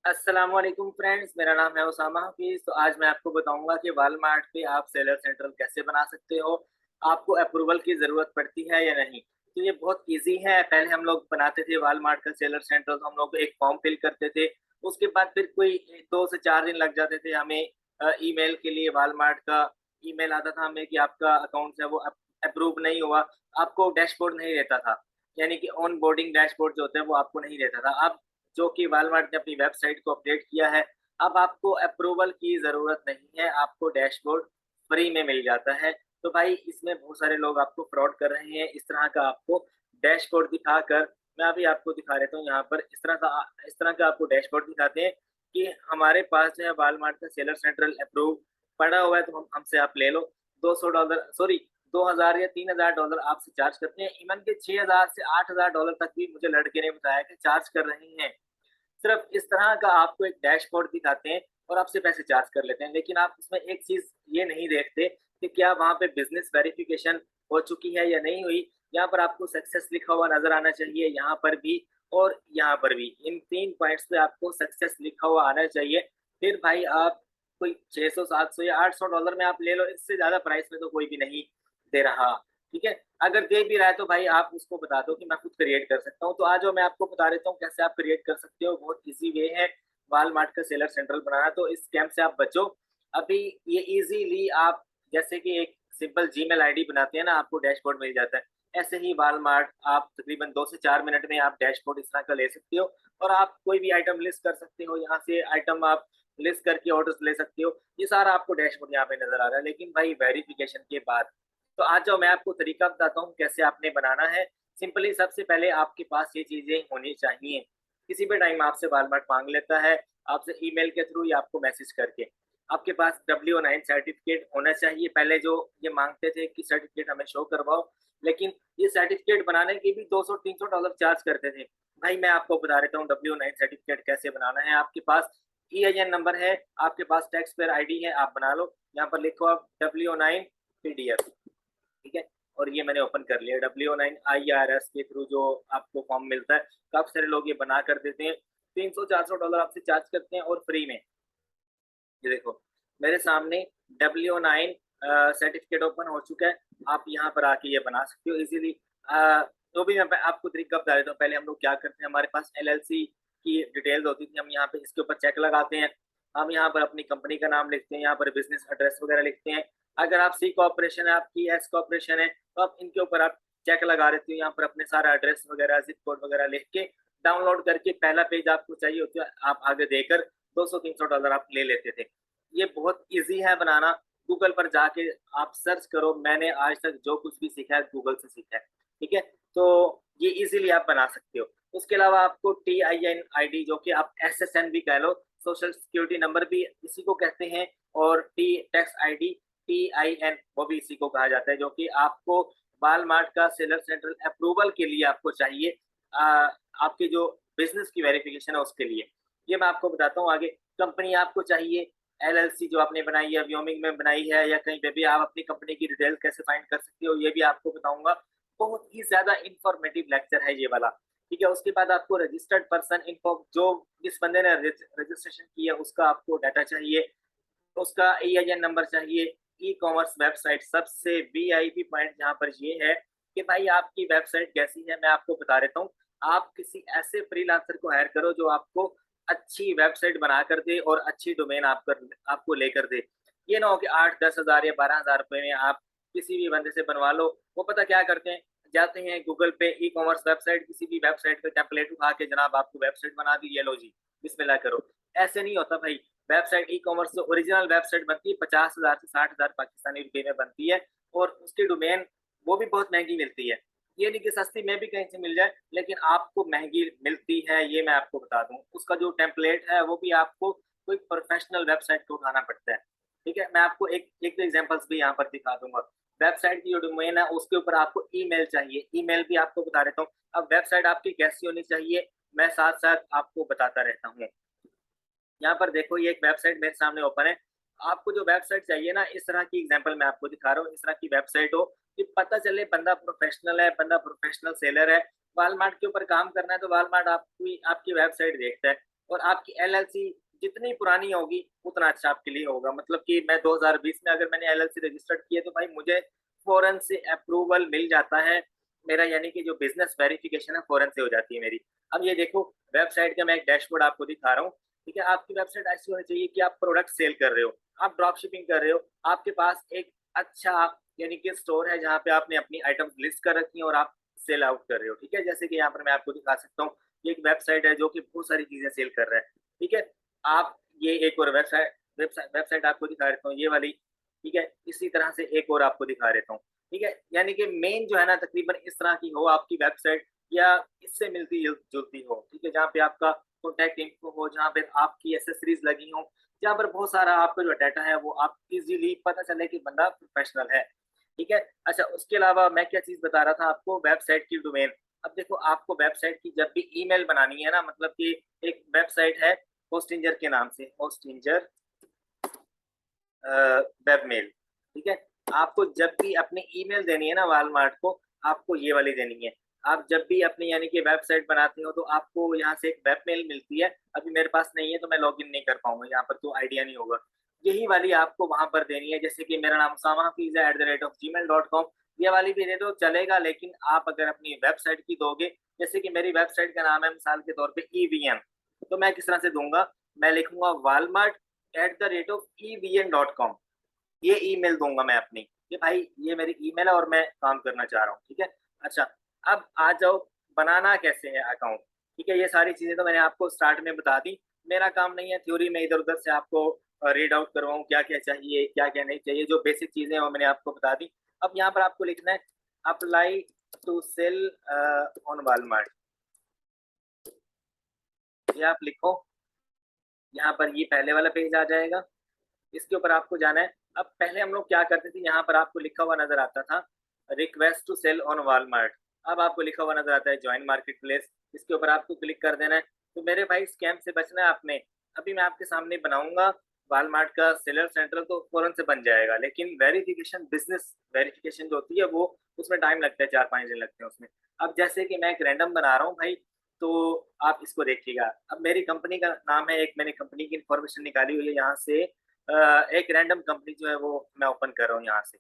अस्सलामुअलैकुम फ्रेंड्स, मेरा नाम है उसामा हफीज। तो आज मैं आपको बताऊंगा कि वॉलमार्ट पे आप सेलर सेंट्रल कैसे बना सकते हो। आपको अप्रूवल की ज़रूरत पड़ती है या नहीं। तो ये बहुत इजी है। पहले हम लोग बनाते थे वॉलमार्ट का सेलर सेंट्रल, तो हम लोग एक फॉर्म फिल करते थे। उसके बाद फिर कोई 2 से 4 दिन लग जाते थे हमें ईमेल के लिए। वॉलमार्ट का ईमेल आता था हमें कि आपका अकाउंट है वो अप्रूव नहीं हुआ। आपको डैशबोर्ड नहीं रहता था, यानी कि ऑन बोर्डिंग डैशबोर्ड जो होता है वो आपको नहीं रहता था। अब जो कि वॉलमार्ट ने अपनी वेबसाइट को अपडेट किया है, अब आपको अप्रूवल की ज़रूरत नहीं है, आपको डैशबोर्ड फ्री में मिल जाता है। तो भाई इसमें बहुत सारे लोग आपको फ्रॉड कर रहे हैं। इस तरह का आपको डैशबोर्ड दिखाकर, मैं अभी आपको दिखा देता हूँ यहाँ पर। इस तरह का आपको डैशबोर्ड दिखाते हैं कि हमारे पास जो है वॉलमार्ट का सेलर सेंट्रल अप्रूव पड़ा हुआ है, तो हम हमसे आप ले लो। $200 सॉरी 2000 या $3000 आपसे चार्ज करते हैं। इवन के 6000 से $8000 तक भी मुझे लड़के ने बताया कि चार्ज कर रहे हैं। सिर्फ इस तरह का आपको एक डैशबोर्ड दिखाते हैं और आपसे पैसे चार्ज कर लेते हैं। लेकिन आप उसमें एक चीज़ ये नहीं देखते कि क्या वहाँ पे बिज़नेस वेरिफ़िकेशन हो चुकी है या नहीं हुई। यहाँ पर आपको सक्सेस लिखा हुआ नज़र आना चाहिए, यहाँ पर भी और यहाँ पर भी। इन 3 पॉइंट्स पे आपको सक्सेस लिखा हुआ आना चाहिए। फिर भाई आप कोई 600, 700 या $800 में आप ले लो, इससे ज़्यादा प्राइस में तो कोई भी नहीं दे रहा। ठीक है? अगर दे भी रहा है तो भाई आप उसको बता दो कि मैं खुद क्रिएट कर सकता हूँ। तो आ जाओ, मैं आपको बता देता हूँ कैसे आप क्रिएट कर सकते हो। बहुत ईज़ी वे है वॉलमार्ट का सेलर सेंट्रल बनाना, तो इस स्कैम से आप बचो। अभी ये ईज़िली आप जैसे कि एक सिंपल जीमेल आईडी बनाते हैं ना, आपको डैशबोर्ड मिल जाता है। ऐसे ही वॉलमार्ट आप तकरीबन 2 से 4 मिनट में आप डैशबोर्ड इस तरह का ले सकते हो और आप कोई भी आइटम लिस्ट कर सकते हो। यहाँ से आइटम आप लिस्ट करके ऑर्डर्स ले सकते हो। ये सारा आपको डैशबोर्ड यहाँ पे नज़र आ रहा है, लेकिन भाई वेरिफ़िकेशन के बाद। तो आ जाओ, मैं आपको तरीका बताता हूँ कैसे आपने बनाना है। सिंपली सबसे पहले आपके पास ये चीज़ें होनी चाहिए। किसी भी टाइम आपसे वॉलमार्ट माँग लेता है, आपसे ईमेल के थ्रू या आपको मैसेज करके। आपके पास W-9 सर्टिफ़िकेट होना चाहिए। पहले जो ये माँगते थे कि सर्टिफ़िकेट हमें शो करवाओ, लेकिन ये सर्टिफ़िकेट बनाने के भी $200-300 चार्ज करते थे। भाई मैं आपको बता देता हूँ W-9 सर्टिफ़िकेट कैसे बनाना है। आपके पास EIN नंबर है, आपके पास टैक्स पेयर आईडी है, आप बना लो। यहाँ पर लिखो आप W-9 पीडीएफ। ठीक है? और ये मैंने ओपन कर लिया। W-9 IRS के थ्रू जो आपको फॉर्म मिलता है, काफ़ी सारे लोग ये बना कर देते हैं। $300-400 आपसे चार्ज करते हैं और फ्री में। ये देखो, मेरे सामने W-9 सर्टिफ़िकेट ओपन हो चुका है। आप यहाँ पर आके ये बना सकते हो इज़िली। तो भी मैं आपको तरीका बता देता हूँ। पहले हम लोग क्या करते हैं, हमारे पास LLC की डिटेल्स होती थी। हम यहाँ पे इसके ऊपर चेक लगाते हैं। हम यहाँ पर अपनी कंपनी का नाम लिखते हैं, यहाँ पर बिज़नेस एड्रेस वगैरह लिखते हैं। अगर आप सी कॉर्पोरेशन है, आपकी एस कॉर्पोरेशन है, तो आप इनके ऊपर आप चेक लगा देते हो। यहाँ पर अपने सारा एड्रेस वगैरह, ज़िप कोड वगैरह लिख के डाउनलोड करके पहला पेज आपको चाहिए होता है, आप आगे देकर $200-300 आप ले लेते थे। ये बहुत ईज़ी है बनाना। गूगल पर जाके आप सर्च करो, मैंने आज तक जो कुछ भी सीखा है गूगल से सीखा है, ठीक है? तो ये ईज़िली आप बना सकते हो। उसके अलावा आपको टीआईएन आईडी, जो कि आप एसएसएन भी कह लो, सोशल सिक्योरिटी नंबर भी इसी को कहते हैं, और टी टैक्स आईडी, टीआईएन, वो भी इसी को कहा जाता है, जो कि आपको वॉलमार्ट का सेलर सेंट्रल अप्रूवल के लिए आपको चाहिए। आपकी जो बिज़नेस की वेरिफ़िकेशन है उसके लिए। ये मैं आपको बताता हूँ आगे। कंपनी आपको चाहिए, एलएलसी जो आपने बनाई है, व्योमिंग में बनाई है या कहीं पे भी, आप अपनी कंपनी की डिटेल कैसे फाइंड कर सकते हो, ये भी आपको बताऊँगा। बहुत ही ज़्यादा इन्फॉर्मेटिव लेक्चर है ये वाला, ठीक है? उसके बाद आपको रजिस्टर्ड पर्सन इन्फो, जो जिस बंदे ने रजिस्ट्रेशन की है उसका आपको डाटा चाहिए, उसका ईआईएन नंबर चाहिए। ई-कॉमर्स वेबसाइट, सबसे वीआईपी पॉइंट यहाँ पर ये है कि भाई आपकी वेबसाइट कैसी है, मैं आपको बता देता हूँ। आप किसी ऐसे फ्रीलांसर को हायर करो जो आपको अच्छी वेबसाइट बनाकर दे और अच्छी डोमेन आपको लेकर दे। ये ना हो कि 8-10 हज़ार या 12 हज़ार रुपए में आप किसी भी बंदे से बनवा लो। वो पता क्या करते हैं, जाते हैं गूगल पे ई-कॉमर्स वेबसाइट, किसी भी वेबसाइट का टेम्पलेट उठा के, जनाब आपको वेबसाइट बना दी, ये लो जी, बिस्मिल्लाह करो। ऐसे नहीं होता भाई। वेबसाइट ई-कॉमर्स जो ओरिजिनल वेबसाइट बनती है 50,000 से 60,000 पाकिस्तानी रुपए में बनती है, और उसकी डोमेन वो भी बहुत महँगी मिलती है। ये नहीं कि सस्ती में भी कहीं से मिल जाए, लेकिन आपको महँगी मिलती है, ये मैं आपको बता दूँ। उसका जो टेम्पलेट है वो भी आपको कोई प्रोफेशनल वेबसाइट से उठाना पड़ता है। ठीक है? मैं आपको एक एक दो एग्ज़ाम्पल्स भी यहाँ पर दिखा दूँगा। वेबसाइट की जो डोमेन है उसके ऊपर आपको ईमेल चाहिए, ईमेल भी आपको बता देता हूँ। अब वेबसाइट आपकी कैसी होनी चाहिए, मैं साथ-साथ आपको बताता रहता हूँ। यहाँ पर देखो, ये एक वेबसाइट मेरे सामने ओपन है। आपको जो वेबसाइट चाहिए ना, इस तरह की एग्ज़ाम्पल मैं आपको दिखा रहा हूँ, इस तरह की वेबसाइट हो कि पता चले बंदा प्रोफ़ेशनल है, बंदा प्रोफ़ेशनल सेलर है। वॉलमार्ट के ऊपर काम करना है तो वॉलमार्ट आपकी आपकी वेबसाइट देखता है। और आपकी एलएलसी जितनी पुरानी होगी उतना अच्छा आपके लिए होगा। मतलब कि मैं 2020 में अगर मैंने एलएलसी रजिस्टर्ड किया तो भाई मुझे फौरन से अप्रूवल मिल जाता है मेरा, यानी कि जो बिजनेस वेरिफिकेशन है फौरन से हो जाती है मेरी। अब ये देखो वेबसाइट का मैं एक डैशबोर्ड आपको दिखा रहा हूँ। ठीक है, आपकी वेबसाइट ऐसी होनी चाहिए कि आप प्रोडक्ट सेल कर रहे हो, आप ड्रॉप शिपिंग कर रहे हो, आपके पास एक अच्छा यानी कि स्टोर है जहाँ पे आपने अपनी आइटम्स लिस्ट कर रखी है और आप सेल आउट कर रहे हो। ठीक है, जैसे कि यहाँ पर मैं आपको दिखा सकता हूँ, ये एक वेबसाइट है जो कि बहुत सारी चीजें सेल कर रहा है। ठीक है, आप ये एक और वेबसाइट आपको दिखा देता हूँ, ये वाली। ठीक है, इसी तरह से एक और आपको दिखा देता हूँ। ठीक है, यानी कि मेन जो है ना तकरीबन इस तरह की हो आपकी वेबसाइट, या इससे मिलती जुलती हो। ठीक है, जहाँ पे आपका कॉन्टैक्ट इन्फो हो, जहाँ पे आपकी एसेसरीज लगी हो, जहाँ पर बहुत सारा आपका जो डाटा है वो आप इजीली पता चले कि बंदा प्रोफेशनल है। ठीक है, अच्छा उसके अलावा मैं क्या चीज बता रहा था आपको, वेबसाइट की डोमेन। अब देखो आपको वेबसाइट की जब भी ईमेल बनानी है ना, मतलब कि एक वेबसाइट है होस्टिंजर के नाम से, होस्टिंजर वेबमेल। ठीक है, आपको जब भी अपनी ईमेल देनी है ना वालमार्ट को, आपको ये वाली देनी है। आप जब भी अपनी यानी कि वेबसाइट बनाते हो तो आपको यहाँ से एक वेबमेल मिलती है। अभी मेरे पास नहीं है तो मैं लॉगिन नहीं कर पाऊंगा, यहाँ पर तो आइडिया नहीं होगा। यही वाली आपको वहां पर देनी है, जैसे कि मेरा नाम उसामा हफीज है @gmail.com। ये वाली भी दे दो चलेगा, लेकिन आप अगर अपनी वेबसाइट की दोगे, जैसे कि मेरी वेबसाइट का नाम है मिसाल के तौर पे ईवीएम, तो मैं किस तरह से दूंगा, मैं लिखूंगा वालमार्ट @evn.com। ये ईमेल दूंगा मैं अपनी कि भाई ये मेरी ईमेल है और मैं काम करना चाह रहा हूँ। ठीक है, अच्छा अब आ जाओ बनाना कैसे है अकाउंट। ठीक है, ये सारी चीजें तो मैंने आपको स्टार्ट में बता दी। मेरा काम नहीं है थ्योरी में इधर उधर से आपको रीड आउट करवाऊँ क्या क्या चाहिए क्या क्या नहीं चाहिए। जो बेसिक चीजें हैं वो मैंने आपको बता दी। अब यहाँ पर आपको लिखना है apply to sell on Walmart. ये आप लिखो, यहाँ पर ये पहले वाला पेज आ जाएगा, इसके ऊपर आपको जाना है। अब पहले हम लोग क्या करते थे, यहाँ पर आपको लिखा हुआ नजर आता था request to sell on Walmart. अब आपको लिखा हुआ नजर आता है ज्वाइन मार्केट प्लेस, इसके ऊपर आपको क्लिक कर देना है। तो मेरे भाई स्कैम से बचना है आपने। अभी मैं आपके सामने बनाऊंगा वॉलमार्ट का सेलर सेंट्रल तो फौरन से बन जाएगा, लेकिन वेरिफिकेशन बिजनेस वेरिफिकेशन जो होती है वो उसमें टाइम लगता है, 4-5 दिन लगते हैं उसमें। अब जैसे कि मैं एक रैंडम बना रहा हूँ भाई, तो आप इसको देखिएगा। अब मेरी कंपनी का नाम है, एक मैंने कंपनी की इंफॉर्मेशन निकाली हुई है यहाँ से। एक रैंडम कंपनी जो है वो मैं ओपन कर रहा हूँ यहाँ से,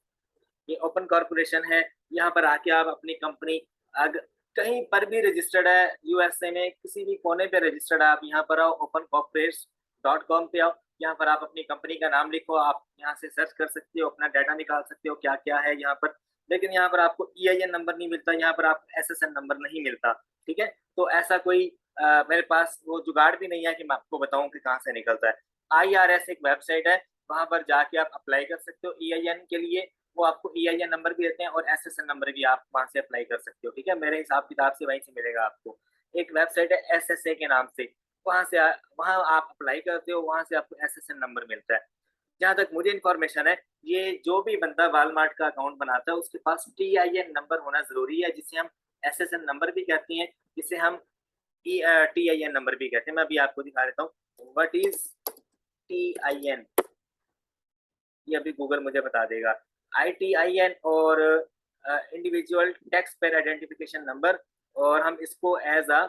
ये ओपन कॉर्पोरेशन है। यहाँ पर आके आप अपनी कंपनी अगर कहीं पर भी रजिस्टर्ड है, यूएसए में किसी भी कोने पे रजिस्टर्ड है, आप यहाँ पर आओ opencooperate.com पे आओ। यहाँ पर आप अपनी कंपनी का नाम लिखो, आप यहाँ से सर्च कर सकते हो, अपना डाटा निकाल सकते हो क्या क्या है यहाँ पर। लेकिन यहाँ पर आपको ईआईएन नंबर नहीं मिलता, यहाँ पर आपको एसएसएन नंबर नहीं मिलता। ठीक है, तो ऐसा कोई मेरे पास वो जुगाड़ भी नहीं है कि मैं आपको बताऊं कि कहाँ से निकलता है। आईआरएस एक वेबसाइट है, वहां पर जाके आप अप्लाई कर सकते हो ईआईएन के लिए। वो आपको ईआईएन नंबर भी देते हैं और एसएसएन नंबर भी आप वहां से अप्लाई कर सकते हो। ठीक है, मेरे हिसाब किताब से वहीं से मिलेगा आपको। एक वेबसाइट है एसएसए के नाम से, वहां से वहां आप अप्लाई करते हो, वहां से आपको एसएसएन नंबर मिलता है। जहां तक मुझे इन्फॉर्मेशन है, ये जो भी बंदा वॉलमार्ट का अकाउंट बनाता है उसके पास टीआईएन नंबर होना जरूरी है, जिसे हम एसएसएन नंबर भी कहते हैं, जिसे हम टीआईएन नंबर भी कहते हैं। मैं अभी आपको दिखा देता हूँ व्हाट इज टीआईएन। ये अभी गूगल मुझे बता देगा। आईटीआईएन और individual tax payer identification number, और हम इसको एज अ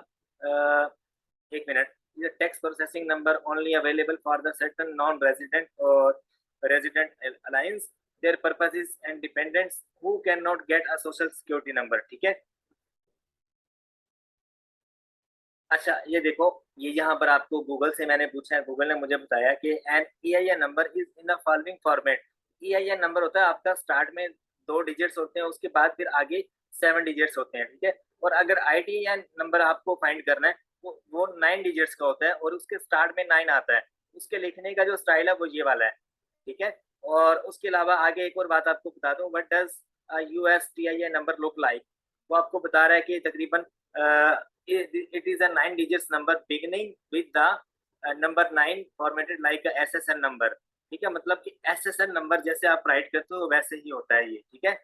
एक मिनट, ये tax processing number only available for the certain non resident और resident alliance, their purposes and dependents who can not get a social security number. ठीक है, अच्छा ये देखो, ये यहाँ पर आपको गूगल से मैंने पूछा है, गूगल ने मुझे बताया कि an EIN number is in the following format. EIN number होता है आपका, स्टार्ट में 2 डिजिट्स होते हैं, उसके बाद फिर आगे 7 डिजिट्स होते हैं। ठीक है, और अगर आईटीआईएन नंबर आपको फाइंड करना है वो 9 डिजिट्स का होता है और उसके स्टार्ट में 9 आता है। उसके लिखने का जो स्टाइल है वो ये वाला है। ठीक है, और उसके अलावा आगे एक और बात आपको बता दूं, what does USTIN number look like. वो आपको बता रहा है कि तकरीबन it is a 9 digits number beginning with the number 9 formatted like a SSN number। ठीक है, मतलब कि एसएसएन नंबर जैसे आप राइट करते हो वैसे ही होता है ये। ठीक है,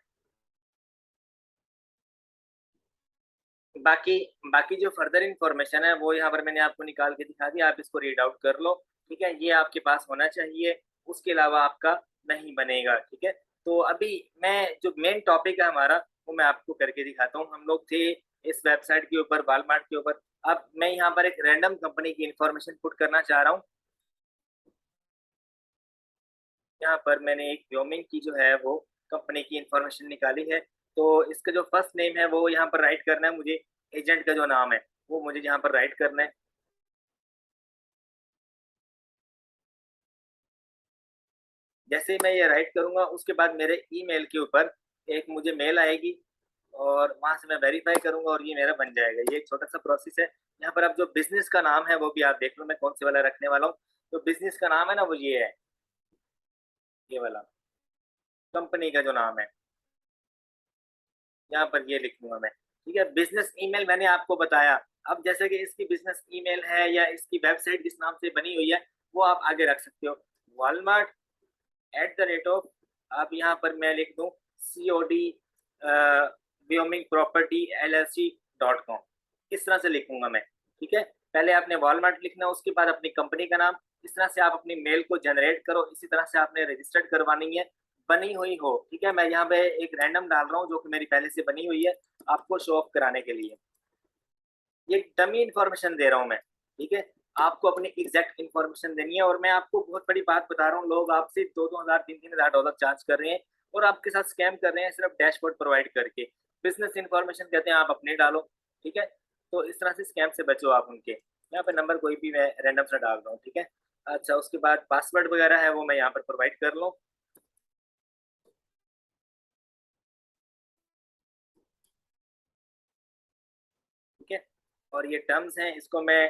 बाकी बाकी जो फर्दर इंफॉर्मेशन है वो यहाँ पर मैंने आपको निकाल के दिखा दिया, आप इसको रीड आउट कर लो। ठीक है, ये आपके पास होना चाहिए, उसके अलावा आपका नहीं बनेगा। ठीक है, तो अभी मैं जो मेन टॉपिक है हमारा वो मैं आपको करके दिखाता हूँ। हम लोग थे इस वेबसाइट के ऊपर, वॉलमार्ट के ऊपर। अब मैं यहाँ पर एक रैंडम कंपनी की इंफॉर्मेशन पुट करना चाह रहा हूँ। यहाँ पर मैंने एक व्योमिंग की जो है वो कंपनी की इंफॉर्मेशन निकाली है। तो इसका जो फर्स्ट नेम है वो यहाँ पर राइट करना है मुझे। एजेंट का जो नाम है वो मुझे यहाँ पर राइट करना है। जैसे ही मैं ये राइट करूंगा उसके बाद मेरे ईमेल के ऊपर एक मुझे मेल आएगी और वहां से मैं वेरीफाई करूंगा और ये मेरा बन जाएगा। ये एक छोटा सा प्रोसेस है। यहाँ पर अब जो बिजनेस का नाम है वो भी आप देख लो मैं कौन से वाला रखने वाला हूँ। तो बिजनेस का नाम है ना वो ये है, ये वाला कंपनी का जो नाम है यहाँ पर ये लिख लूंगा मैं। ठीक है, बिजनेस ईमेल मैंने आपको बताया। अब जैसे कि इसकी बिजनेस ईमेल है या इसकी वेबसाइट जिस नाम से बनी हुई है वो आप आगे रख सकते हो। Walmart at the rate of, आप यहाँ पर मैं लिख दूँ COD व्योमिंग प्रॉपर्टी LLC.com। इस तरह से लिखूंगा मैं। ठीक है, पहले आपने वॉलमार्ट लिखना, उसके बाद अपनी कंपनी का नाम। इस तरह से आप अपनी मेल को जनरेट करो। इसी तरह से आपने रजिस्टर्ड करवानी है, बनी हुई हो। ठीक है, मैं यहाँ पे एक रैंडम डाल रहा हूँ जो कि मेरी पहले से बनी हुई है आपको शो ऑफ कराने के लिए। ये डमी इंफॉर्मेशन दे रहा हूँ मैं। ठीक है, आपको अपनी एग्जैक्ट इंफॉर्मेशन देनी है। और मैं आपको बहुत बड़ी बात बता रहा हूँ, लोग आपसे 2-2 हजार, 3-3 हजार डॉलर चार्ज कर रहे हैं और आपके साथ स्कैम कर रहे हैं सिर्फ डैशबोर्ड प्रोवाइड करके। बिजनेस इंफॉर्मेशन कहते हैं आप अपनी डालो। ठीक है, तो इस तरह से स्कैम से बचो आप उनके। यहाँ पे नंबर कोई भी मैं रैंडम से डाल रहा हूँ। ठीक है, अच्छा उसके बाद पासवर्ड वगैरह है वो मैं यहाँ पर प्रोवाइड कर लूँ। ठीक है, और ये टर्म्स हैं इसको मैं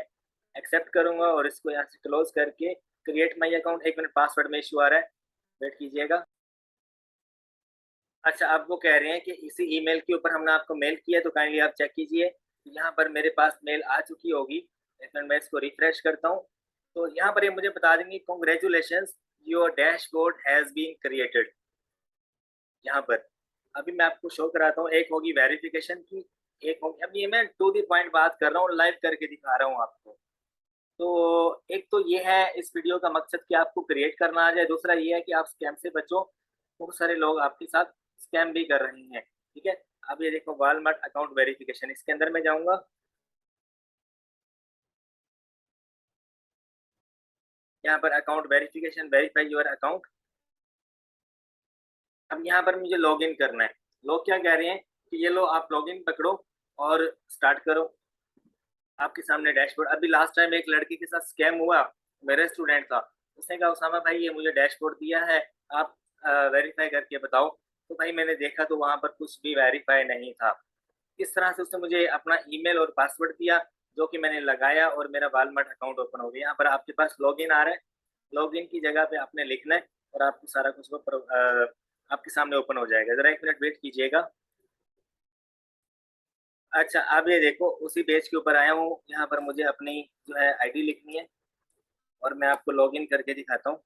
एक्सेप्ट करूंगा और इसको यहाँ से क्लोज करके create my account. 1 minute, password में इशू आ रहा है, वेट कीजिएगा। अच्छा, अब वो कह रहे हैं कि इसी ईमेल के ऊपर हमने आपको मेल किया है तो काइंडली आप चेक कीजिए। यहाँ पर मेरे पास मेल आ चुकी होगी। 1 मिनट, मैं इसको रिफ्रेश करता हूँ। तो यहाँ पर ये मुझे बता देंगे congratulation, your dashboard has been created. यहाँ पर अभी मैं आपको शो कराता हूँ। एक होगी वेरिफिकेशन की, एक होगी, अब ये मैं टू दी पॉइंट बात कर रहा हूँ, लाइव करके दिखा रहा हूँ आपको। तो एक तो ये है इस वीडियो का मकसद कि आपको क्रिएट करना आ जाए। दूसरा ये है कि आप स्कैम से बचो, बहुत सारे लोग आपके साथ स्कैम भी कर रहे हैं। ठीक है, अब ये देखो वॉलमार्ट अकाउंट वेरिफिकेशन, इसके अंदर मैं जाऊंगा। यहाँ पर account verification, verify your account. अब यहाँ पर मुझे लॉग इन करना है। लोग क्या कह रहे हैं कि ये लो आप लॉग इन पकड़ो और स्टार्ट करो। आपके सामने डैशबोर्ड। अभी लास्ट टाइम एक लड़की के साथ स्कैम हुआ, मेरे स्टूडेंट था। उसने कहा उसामा भाई ये मुझे डैशबोर्ड दिया है, आप वेरीफाई करके बताओ। तो भाई मैंने देखा तो वहां पर कुछ भी वेरीफाई नहीं था। इस तरह से उसने मुझे अपना ईमेल और पासवर्ड दिया जो कि मैंने लगाया और मेरा वॉलमार्ट अकाउंट ओपन हो गया। यहाँ पर आपके पास लॉगिन आ रहा है, लॉगिन की जगह पे आपने लिखना है और आपको सारा कुछ वो आपके सामने ओपन हो जाएगा। जरा 1 मिनट वेट कीजिएगा। अच्छा, अब ये देखो उसी पेज के ऊपर आया हूँ। यहाँ पर मुझे अपनी जो है आईडी लिखनी है और मैं आपको लॉगिन करके दिखाता हूँ।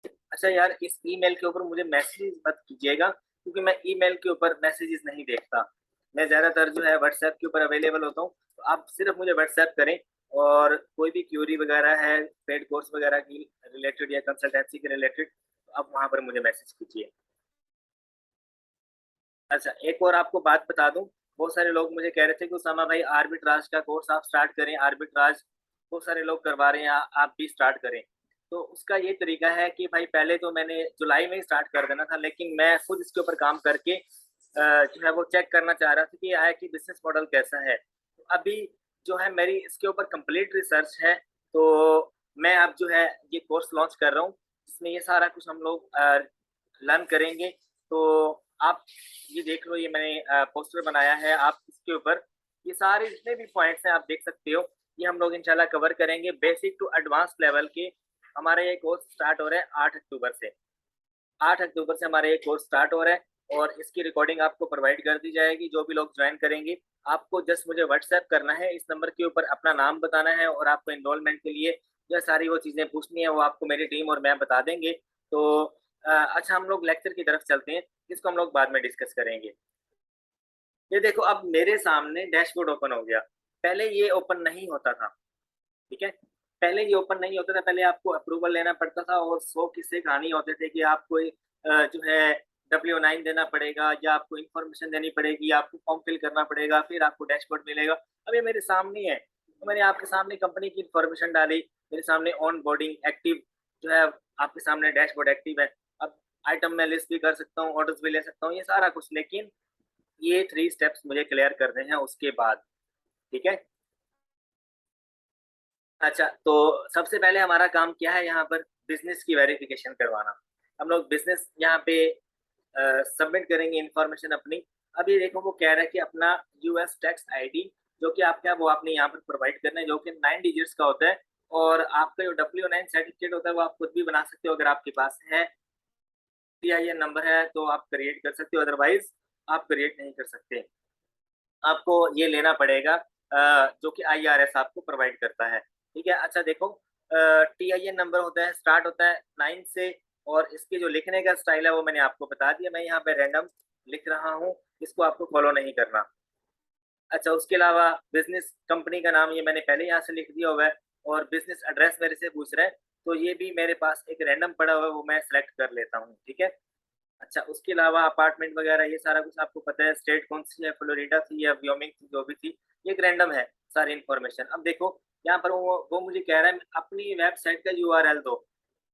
अच्छा यार, इस ईमेल के ऊपर मुझे मैसेजेस मत कीजिएगा क्योंकि मैं ईमेल के ऊपर मैसेजेस नहीं देखता। मैं ज़्यादातर जो है व्हाट्सएप के ऊपर अवेलेबल होता हूँ। तो आप सिर्फ मुझे व्हाट्सएप करें और कोई भी क्यूरी वगैरह है पेड कोर्स वगैरह की रिलेटेड या कंसल्टेंसी के रिलेटेड, तो आप वहाँ पर मुझे मैसेज कीजिए। अच्छा, एक और आपको बात बता दूं, बहुत सारे लोग मुझे कह रहे थे कि उसामा भाई आर्बिट्राज का कोर्स आप स्टार्ट करें। आर्बिट्राज बहुत सारे लोग करवा रहे हैं, आप भी स्टार्ट करें। तो उसका ये तरीका है कि भाई पहले तो मैंने जुलाई में ही स्टार्ट कर देना था, लेकिन मैं खुद इसके ऊपर काम करके जो है वो चेक करना चाह रहा था कि आया कि बिजनेस मॉडल कैसा है। तो अभी जो है मेरी इसके ऊपर कंप्लीट रिसर्च है। तो मैं अब जो है ये कोर्स लॉन्च कर रहा हूँ जिसमें ये सारा कुछ हम लोग लर्न करेंगे। तो आप ये देख लो, ये मैंने पोस्टर बनाया है। आप इसके ऊपर ये सारे जितने भी पॉइंट्स हैं आप देख सकते हो। ये हम लोग इंशाल्लाह कवर करेंगे, बेसिक टू एडवांस लेवल के। हमारा ये कोर्स स्टार्ट हो रहा है 8 अक्टूबर से। 8 अक्टूबर से हमारा ये कोर्स स्टार्ट हो रहा है और इसकी रिकॉर्डिंग आपको प्रोवाइड कर दी जाएगी। जो भी लोग ज्वाइन करेंगे आपको जस्ट मुझे व्हाट्सएप करना है, इस नंबर के ऊपर अपना नाम बताना है और आपको इनरोलमेंट के लिए जो सारी वो चीज़ें पूछनी है वो आपको मेरी टीम और मैं बता देंगे। तो अच्छा, हम लोग लेक्चर की तरफ चलते हैं, इसको हम लोग बाद में डिस्कस करेंगे। ये देखो अब मेरे सामने डैशबोर्ड ओपन हो गया, पहले ये ओपन नहीं होता था। ठीक है, पहले ये ओपन नहीं होता था, पहले आपको अप्रूवल लेना पड़ता था और 100 किस्से कहानी होते थे कि आप कोई जो है W9 देना पड़ेगा या आपको इन्फॉर्मेशन देनी पड़ेगी, या आपको फॉर्म फिल करना पड़ेगा, फिर आपको डैशबोर्ड मिलेगा। अब ये मेरे सामने है, तो मैंने आपके सामने कंपनी की इन्फॉर्मेशन डाली, मेरे सामने ऑन बोर्डिंग एक्टिव जो है, आपके सामने डैशबोर्ड एक्टिव है। अब आइटम मैं लिस्ट भी कर सकता हूँ, ऑर्डर्स भी ले सकता हूँ, ये सारा कुछ, लेकिन ये 3 स्टेप्स मुझे क्लियर करने हैं उसके बाद, ठीक है? अच्छा, तो सबसे पहले हमारा काम क्या है यहाँ पर? बिज़नेस की वेरिफ़िकेशन करवाना। हम लोग बिज़नेस यहाँ पे सबमिट करेंगे इन्फॉर्मेशन अपनी। अब ये देखो वो कह रहा है कि अपना यूएस टैक्स आईडी जो कि आपका है वो आपने यहाँ पर प्रोवाइड करना है, जो कि 9 डिजिट्स का होता है, और आपका जो W9 सर्टिफ़िकेट होता है वो आप खुद भी बना सकते हो, अगर आपके पास है। पीआईएन नंबर है तो आप क्रिएट कर सकते हो, अदरवाइज़ आप क्रिएट नहीं कर सकते। आपको ये लेना पड़ेगा जो कि आईआरएस आपको प्रोवाइड करता है, ठीक है? अच्छा देखो, टीआईएन नंबर होता है, स्टार्ट होता है 9 से, और इसके जो लिखने का स्टाइल है वो मैंने आपको बता दिया, मैं यहाँ पे रैंडम लिख रहा हूँ, इसको आपको फॉलो नहीं करना। अच्छा, उसके अलावा बिज़नेस कंपनी का नाम ये मैंने पहले यहाँ से लिख दिया हुआ है, और बिज़नेस एड्रेस मेरे से पूछ रहा है, तो ये भी मेरे पास एक रैंडम पड़ा हुआ है, वो मैं सेलेक्ट कर लेता हूँ, ठीक है? अच्छा, उसके अलावा अपार्टमेंट वगैरह ये सारा कुछ आपको पता है, स्टेट कौन-सी है, फ्लोरिडा थी या व्योमिंग थी, जो भी थी, ये एक रैंडम है सारी इन्फॉर्मेशन। अब देखो, यहाँ पर वो मुझे कह रहा है अपनी वेबसाइट का यूआरएल दो।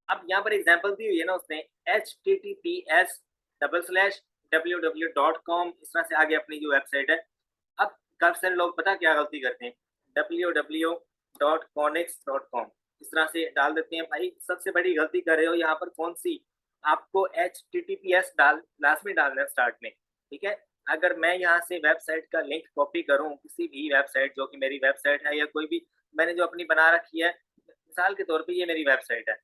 अब यहाँ पर एग्ज़ाम्पल दी हुई है ना उसने, https://www.com, इस तरह से आगे अपनी जो वेबसाइट है। अब काफ़ी सारे लोग पता क्या गलती करते हैं, www.conix.com इस तरह से डाल देते हैं। भाई सबसे बड़ी गलती कर रहे हो यहाँ पर, कौन-सी? आपको एचटीटीपीएस लास्ट में डालना है स्टार्ट में, ठीक है? अगर मैं यहाँ से वेबसाइट का लिंक कॉपी करूँ, किसी भी वेबसाइट जो कि मेरी वेबसाइट है या कोई भी मैंने जो अपनी बना रखी है, मिसाल के तौर पे ये मेरी वेबसाइट है,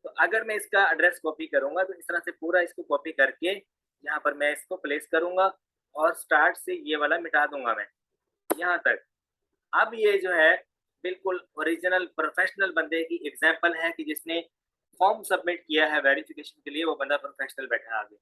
तो अगर मैं इसका एड्रेस कॉपी करूँगा तो इस तरह से पूरा इसको कॉपी करके यहाँ पर मैं इसको प्लेस करूँगा, और स्टार्ट से ये वाला मिटा दूँगा मैं, यहाँ तक। अब ये जो है बिल्कुल ओरिजिनल प्रोफेशनल बंदे की एग्जांपल है कि जिसने फॉर्म सबमिट किया है वेरिफिकेशन के लिए, वो बंदा प्रोफेशनल बैठा है आगे,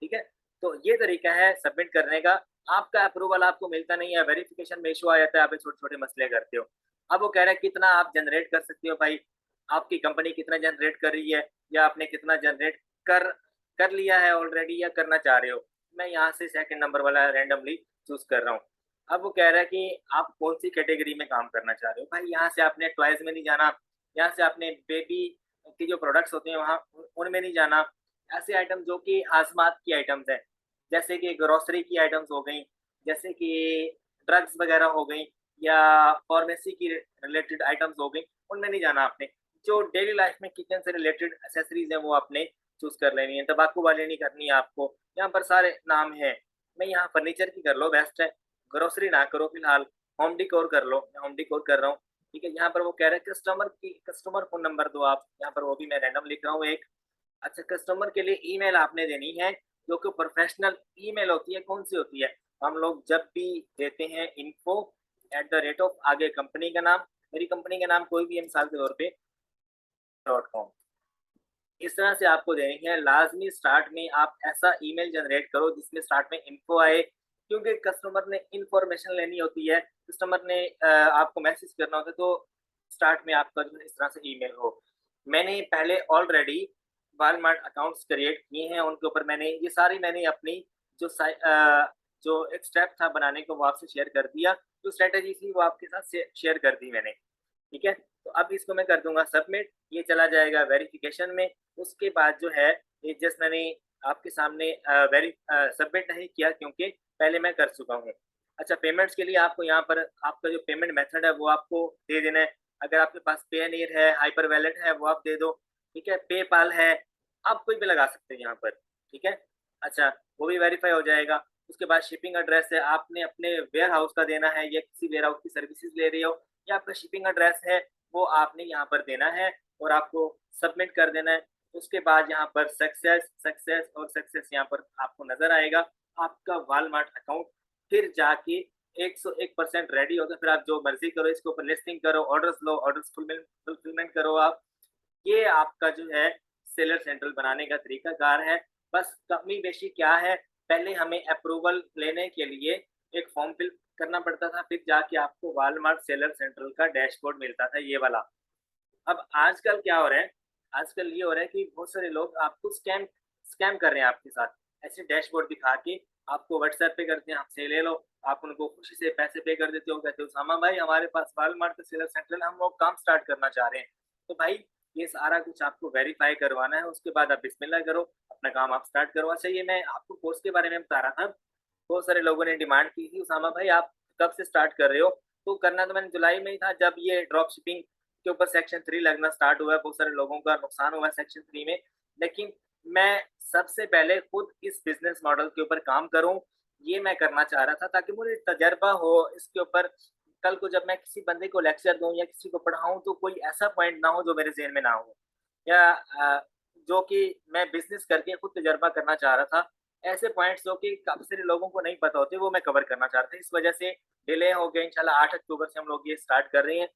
ठीक है? तो ये तरीका है सबमिट करने का। आपका अप्रूवल आपको मिलता नहीं है, वेरिफिकेशन में इश्यू आ जाता है, आप ये छोटे-छोटे मसले करते हो। अब वो कह रहा है कितना आप जनरेट कर सकते हो भाई, आपकी कंपनी कितना जनरेट कर रही है, या आपने कितना जनरेट कर कर लिया है ऑलरेडी या करना चाह रहे हो। मैं यहाँ से सेकंड नंबर वाला रैंडमली चूज़ कर रहा हूँ। अब वो कह रहा है कि आप कौन-सी कैटेगरी में काम करना चाह रहे हो। भाई यहाँ से आपने टॉयज़ में नहीं जाना, यहाँ से आपने बेबी के जो प्रोडक्ट्स होते हैं वहाँ उनमें नहीं जाना। ऐसे आइटम जो कि हाज़मात की आइटम्स हैं, जैसे कि ग्रोसरी की आइटम्स हो गई, जैसे कि ड्रग्स वगैरह हो गई, या फार्मेसी की रिलेटेड आइटम्स हो गई, उनमें नहीं जाना आपने। जो डेली लाइफ में किचन से रिलेटेड एक्सेसरीज़ हैं वो आपने चूज़ कर लेनी है, तम्बाकू वाली नहीं करनी है आपको। यहाँ पर सारे नाम हैं। मैं यहाँ फर्नीचर की कर लो, बेस्ट है। ग्रोसरी ना करो फिलहाल, होम डेकोर कर लो, मैं होम डेकोर कर रहा हूँ, ठीक है? यहाँ पर वो कह रहा है कस्टमर फ़ोन नंबर दो आप, यहाँ पर वो भी मैं रैंडम लिख रहा हूँ एक। अच्छा, कस्टमर के लिए ईमेल आपने देनी है, जो कि प्रोफ़ेशनल ईमेल होती है, कौन-सी होती है? हम लोग जब भी देते हैं info@ आगे कंपनी का नाम, मेरी कंपनी का नाम कोई भी है मिसाल के तौर पे .com, इस तरह से आपको देनी है। लाज़मी स्टार्ट में आप ऐसा ईमेल जनरेट करो जिसमें स्टार्ट में इन्फो आए, क्योंकि कस्टमर ने इन्फॉर्मेशन लेनी होती है, कस्टमर ने आपको मैसेज करना होता है, तो स्टार्ट में आपका जो है इस तरह से ईमेल हो। मैंने पहले ऑलरेडी वॉलमार्ट अकाउंट्स क्रिएट किए हैं, उनके ऊपर मैंने ये सारी मैंने अपनी जो जो एक स्टेप था बनाने को वो आपसे शेयर कर दिया, जो स्ट्रैटेजी थी वो आपके साथ शेयर कर दी मैंने, ठीक है? तो अब इसको मैं कर दूँगा सबमिट, ये चला जाएगा वेरिफ़िकेशन में। उसके बाद जो है ये जस्ट मैंने आपके सामने सबमिट नहीं किया, क्योंकि पहले मैं कर चुका हूँ। अच्छा, पेमेंट्स के लिए आपको यहाँ पर आपका जो पेमेंट मेथड है वो आपको दे देना है। अगर आपके पास पेयोनियर है, हाइपर वैलेट है, वो आप दे दो, ठीक है? पेपाल है, आप कोई भी लगा सकते हैं यहाँ पर, ठीक है? अच्छा, वो भी वेरीफ़ाई हो जाएगा। उसके बाद शिपिंग एड्रेस है, आपने अपने वेयरहाउस का देना है, या किसी वेयरहाउस की सर्विसेज़ ले रहे हो, या आपका शिपिंग एड्रेस है, वो आपने यहाँ पर देना है, और आपको सबमिट कर देना है। उसके बाद यहाँ पर सक्सेस और सक्सेस यहाँ पर आपको नज़र आएगा। आपका वॉलमार्ट अकाउंट फिर जाके 101% रेडी होगा, फिर आप जो मर्ज़ी करो, इसके ऊपर लिस्टिंग करो, ऑर्डर्स लो, ऑर्डर्स फुलफिलमेंट करो आप। ये आपका जो है सेलर सेंट्रल बनाने का तरीकाकार है। बस कमी बेशी क्या है, पहले हमें अप्रूवल लेने के लिए एक फॉर्म फिल करना पड़ता था, फिर जाके आपको वॉलमार्ट सेलर सेंट्रल का डैशबोर्ड मिलता था, ये वाला। अब आजकल क्या हो रहा है, आजकल ये हो रहा है कि बहुत सारे लोग आपको स्कैम स्कैम कर रहे हैं आपके साथ। ऐसे डैशबोर्ड दिखा के आपको व्हाट्सएप पे करते हैं, हमसे ले लो। आप उनको खुशी से पैसे पे कर देते हो, कहते हो उसामा भाई हमारे पास वॉलमार्ट का सेलर सेंटर है, हम वो काम स्टार्ट करना चाह रहे हैं। तो भाई ये सारा कुछ आपको वेरीफाई करवाना है, उसके बाद आप बिस्मिल्लाह करो, अपना काम आप स्टार्ट करो। अच्छा, ये मैं आपको कोर्स के बारे में बता रहा था, बहुत सारे लोगों ने डिमांड की थी उसामा भाई आप कब से स्टार्ट कर रहे हो? तो करना तो मैंने जुलाई में ही था, जब ये ड्रॉप शिपिंग के ऊपर सेक्शन 3 लगना स्टार्ट हुआ है, बहुत सारे लोगों का नुकसान हुआ है सेक्शन 3 में। लेकिन मैं सबसे पहले खुद इस बिज़नेस मॉडल के ऊपर काम करूँ, ये मैं करना चाह रहा था ताकि मुझे तजर्बा हो इसके ऊपर। कल को जब मैं किसी बंदे को लेक्चर दूँ या किसी को पढ़ाऊँ तो कोई ऐसा पॉइंट ना हो जो मेरे ज़हन में ना हो, या जो कि मैं बिज़नेस करके खुद तजर्बा करना चाह रहा था। ऐसे पॉइंट्स जो कि काफ़ी सारे लोगों को नहीं पता होते, वो मैं कवर करना चाह रहा था। इस वजह से डिले हो गया। इंशाल्लाह 8 अक्टूबर से हम लोग ये स्टार्ट कर रहे हैं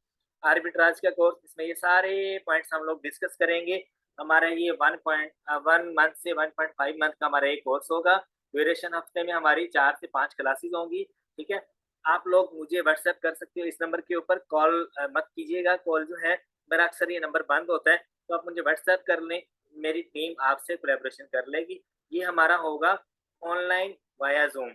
आर्बिट्राज का कोर्स। इसमें ये सारे पॉइंट्स हम लोग डिस्कस करेंगे। हमारा ये 1 मंथ से 1.5 मंथ का हमारा ये कोर्स होगा। ड्यूरेशन हफ्ते में हमारी 4 से 5 क्लासेस होंगी, ठीक है? आप लोग मुझे व्हाट्सएप कर सकते हो इस नंबर के ऊपर। कॉल मत कीजिएगा, कॉल जो है मेरा अक्सर ये नंबर बंद होता है, तो आप मुझे व्हाट्सएप कर लें, मेरी टीम आपसे कोलैबोरेशन कर लेगी। ये हमारा होगा ऑनलाइन वाया ज़ूम।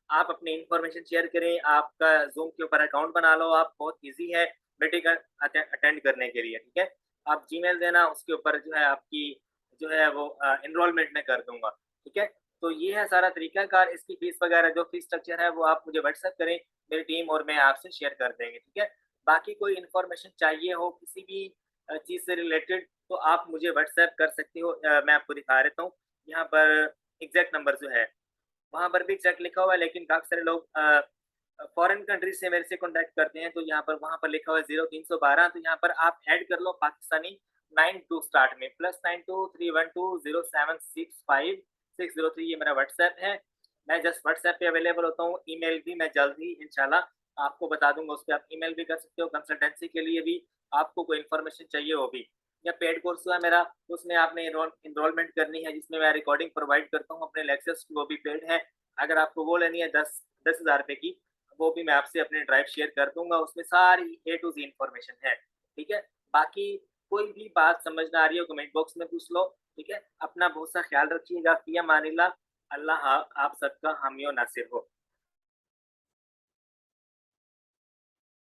आप अपनी इन्फॉर्मेशन शेयर करें, आपका ज़ूम के ऊपर अकाउंट बना लो आप, बहुत ईज़ी है मीटिंग अटेंड करने के लिए, ठीक है? आप जीमेल देना, उसके ऊपर जो है आपकी जो है वो एनरोलमेंट मैं कर दूँगा, ठीक है? तो ये है सारा तरीकाकार। इसकी फ़ीस वगैरह जो फ़ीस स्ट्रक्चर है वो आप मुझे व्हाट्सएप करें, मेरी टीम और मैं आपसे शेयर कर देंगे, ठीक है? बाकी कोई इन्फॉर्मेशन चाहिए हो किसी भी चीज़ से रिलेटेड तो आप मुझे व्हाट्सएप कर सकते हो। मैं आपको दिखा देता हूँ, यहाँ पर एग्ज़ैक्ट नंबर जो है, वहाँ पर भी एग्ज़ैक्ट लिखा हुआ है, लेकिन काफ़ी सारे लोग फॉरेन कंट्रीज़ से मेरे से कॉन्टैक्ट करते हैं, तो यहाँ पर वहाँ पर लिखा हुआ है 0312, तो यहाँ पर आप ऐड कर लो पाकिस्तानी 92 स्टार्ट में, +92 312 0765603, ये मेरा व्हाट्सएप है। मैं जस्ट व्हाट्सएप पे अवेलेबल होता हूँ, ईमेल भी मैं जल्द ही इंशाल्लाह आपको बता दूँगा, उस पे आप ईमेल भी कर सकते हो, कंसल्टेंसी के लिए भी आपको कोई इन्फॉर्मेशन चाहिए वो भी। या पेड कोर्स हुआ मेरा, उसमें आपने एनरोलमेंट करनी है, जिसमें मैं रिकॉर्डिंग प्रोवाइड करता हूँ अपने लेक्चर्स की, वो भी पेड है। अगर आपको वो लेनी है 10,000 रुपए की, वो भी मैं आपसे अपनी ड्राइव शेयर कर दूँगा, उसमें सारी ए टू ज़ी इन्फॉर्मेशन है, ठीक है? बाकी कोई भी बात समझ ना आ रही हो कमेंट बॉक्स में पूछ लो, ठीक है? अपना बहुत सा ख्याल रखिएगा, फ़ी अमानिल्लाह, अल्लाह आप सबका हामी और नासिर हो।